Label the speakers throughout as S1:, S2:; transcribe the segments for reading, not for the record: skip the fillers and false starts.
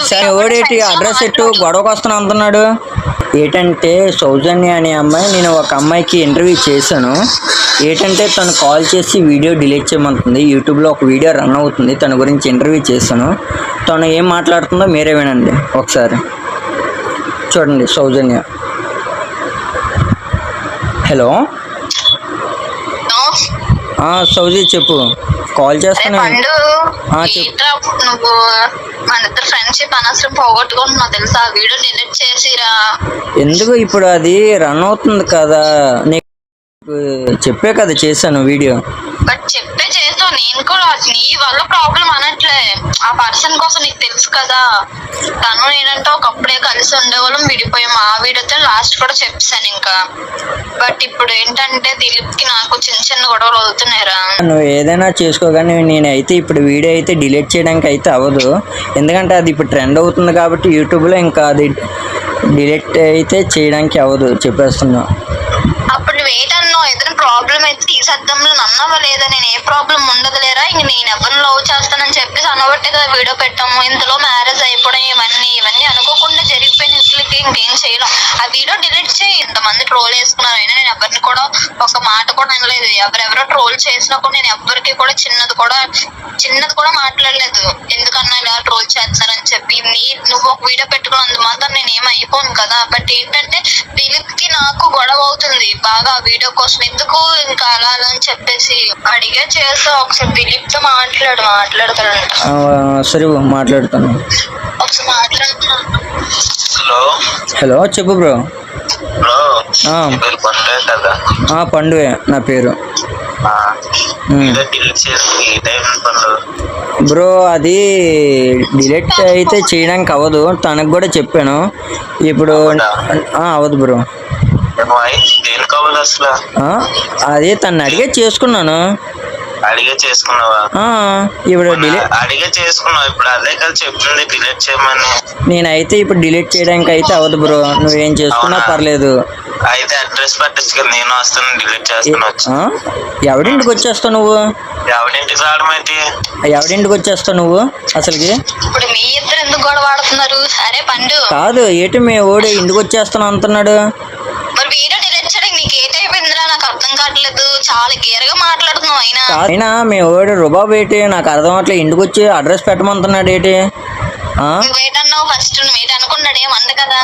S1: సరే ఓడేటి అడ్రస్ ఎట్టు గొడవకు వస్తాను అంటున్నాడు. ఏంటంటే సౌజన్య అనే అమ్మాయి, నేను ఒక అమ్మాయికి ఇంటర్వ్యూ చేశాను. ఏంటంటే తను కాల్ చేసి వీడియో డిలీట్ చేయమంటుంది. యూట్యూబ్లో ఒక వీడియో రన్ అవుతుంది, తన గురించి ఇంటర్వ్యూ చేశాను. తను ఏం మాట్లాడుతుందో మీరే వినండి ఒకసారి. చూడండి సౌజన్య. హలో సౌజీ చెప్పు, కాల్ చేస్తాను.
S2: నువ్వు మన ఇద్దరు ఫ్రెండ్షిప్ అనవసరం పోగొట్టుకుంటున్నావు తెలుసా. వీడియో డిలీట్ చేసిరా.
S1: ఎందుకు? ఇప్పుడు అది రన్ అవుతుంది కదా, నీకు చెప్పే కదా చేశాను వీడియో.
S2: బట్ చెప్పే చేసావు, నేను కూడా నీ వల్ల ప్రాబ్లం అనట్లే. ఆ పర్సన్ కోసం నీకు తెలుసు కదా, తను నేనంటే ఒకప్పుడే కలిసి ఉండేవాళ్ళం, విడిపోయాం. ఆ వీడియోతో లాస్ట్ కూడా చెప్పాను ఇంకా. బట్ ఇప్పుడు ఏంటంటే దిలీప్ కి నాకు చిన్న చిన్న గొడవలు అవుతున్నాయిరా.
S1: నువ్వు ఏదైనా చేసుకో, కానీ నేనైతే ఇప్పుడు వీడియో అయితే డిలీట్ చేయడానికి అయితే అవ్వదు. ఎందుకంటే అది ఇప్పుడు ట్రెండ్ అవుతుంది కాబట్టి యూట్యూబ్లో, ఇంకా అది డిలీట్ అయితే చేయడానికి అవ్వదు, చెప్పేస్తున్నా.
S2: అప్పుడు నువ్వు ఏంటన్నావు, ఏదైనా ప్రాబ్లం అయితే తీసేద్దాంలో నన్నవా లేదా? నేను ఏ ప్రాబ్లం ఉండదు లేరా, ఇంక నేను ఎవరిని లవ్ చేస్తానని చెప్పేసి అనబట్టే కదా వీడియో పెట్టాము. ఇంతలో మ్యారేజ్ అయిపోవడం ఇవన్నీ అనుకోకుండా జరిగిపోయిన ఇట్లకి ఇంకేం చేయలేం. ఆ వీడియో డిలీట్ చేయి. ఇంతమంది ట్రోల్ వేసుకున్నారు, అయినా నేను ఎవరిని కూడా ఒక మాట కూడా అనలేదు. ఎవరెవరో ట్రోల్ చేసినా కూడా నేను ఎవరికి కూడా చిన్నది కూడా మాట్లాడలేదు. ఎందుకన్నా ఇలా ట్రోల్ చేస్తారని చెప్పి. నువ్వు ఒక వీడియో పెట్టుకున్నంత మాత్రం నేను ఏం అయిపోను కదా. బట్ ఏంటంటే దిలీప్ కి నాకు గొడవ అవుతుంది బాగా వీడియో కోసం. ఎందుకు ఇంకా అలా అని చెప్పేసి అడిగే చేస్తా. ఒకసారి దిలీప్ తో మాట్లాడతాడంట.
S1: సరే మాట్లాడుతాను.
S2: ఒకసారి మాట్లాడుతున్నాను.
S1: హలో చెప్పు బ్రో. పండువే నా పేరు. బ్రో అది డిలీట్ అయితే చేయడానికి అవ్వదు, తనకు కూడా చెప్పాను. ఇప్పుడు అవ్వదు బ్రో. అదే తను అడిగే చేసుకున్నాను. ఇప్పుడు నేనైతే ఇప్పుడు డిలీట్ చేయడానికి అయితే అవ్వదు బ్రో, నువ్వేం చేసుకున్నా పర్లేదు.
S3: అయితే అడ్రస్ పట్టించుకొని నేను వస్తాను, డిలీట్ చేస్తాను.
S1: ఎవడింటికి వచ్చేస్తావు నువ్వు?
S3: ఎవడింటికి రావడం అయితే
S1: ఎవడింటికి వచ్చేస్తావు నువ్వు అసలుకి?
S2: ఇప్పుడు మీ ఇద్దరు ఎందుకు గొడవ ఆడుతున్నారు? అరే పండు
S1: కాదు, ఏంటి మీ ఓడి ఇంటికి వచ్చేస్తాను అంటున్నాడు.
S2: మరి వీడియో డిలీట్ చేయడానికి నీకు ఏటైపోయిందిరా, నాకు అర్థం కావట్లేదు. చాలా గేరగా మాట్లాడుతున్నావు.
S1: అయినా మీ ఓడి రుబాబు ఏంటి నాకు అర్థం అవట్లేదు. ఇంటికి వచ్చి అడ్రస్ పెట్టమంటున్నాడు ఏంటి?
S2: నువ్వేటన్నావు ఫస్ట్? నువ్వేట అనుకున్నాడు ఏమంద కదా.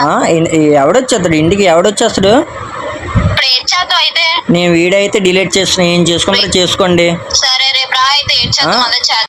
S1: ఎవడొచ్చేస్తాడు ఇంటికి? ఎవడొచ్చేస్తాడు?
S2: ఇప్పుడు ఏం చేద్దాం అయితే?
S1: నేను వీడియో అయితే డిలీట్ చేస్తున్నా, ఏం చేసుకుంటారో చేసుకోండి.
S2: సరే రేపు రా అయితే ఏం చేద్దాం అదే చేద్దాం.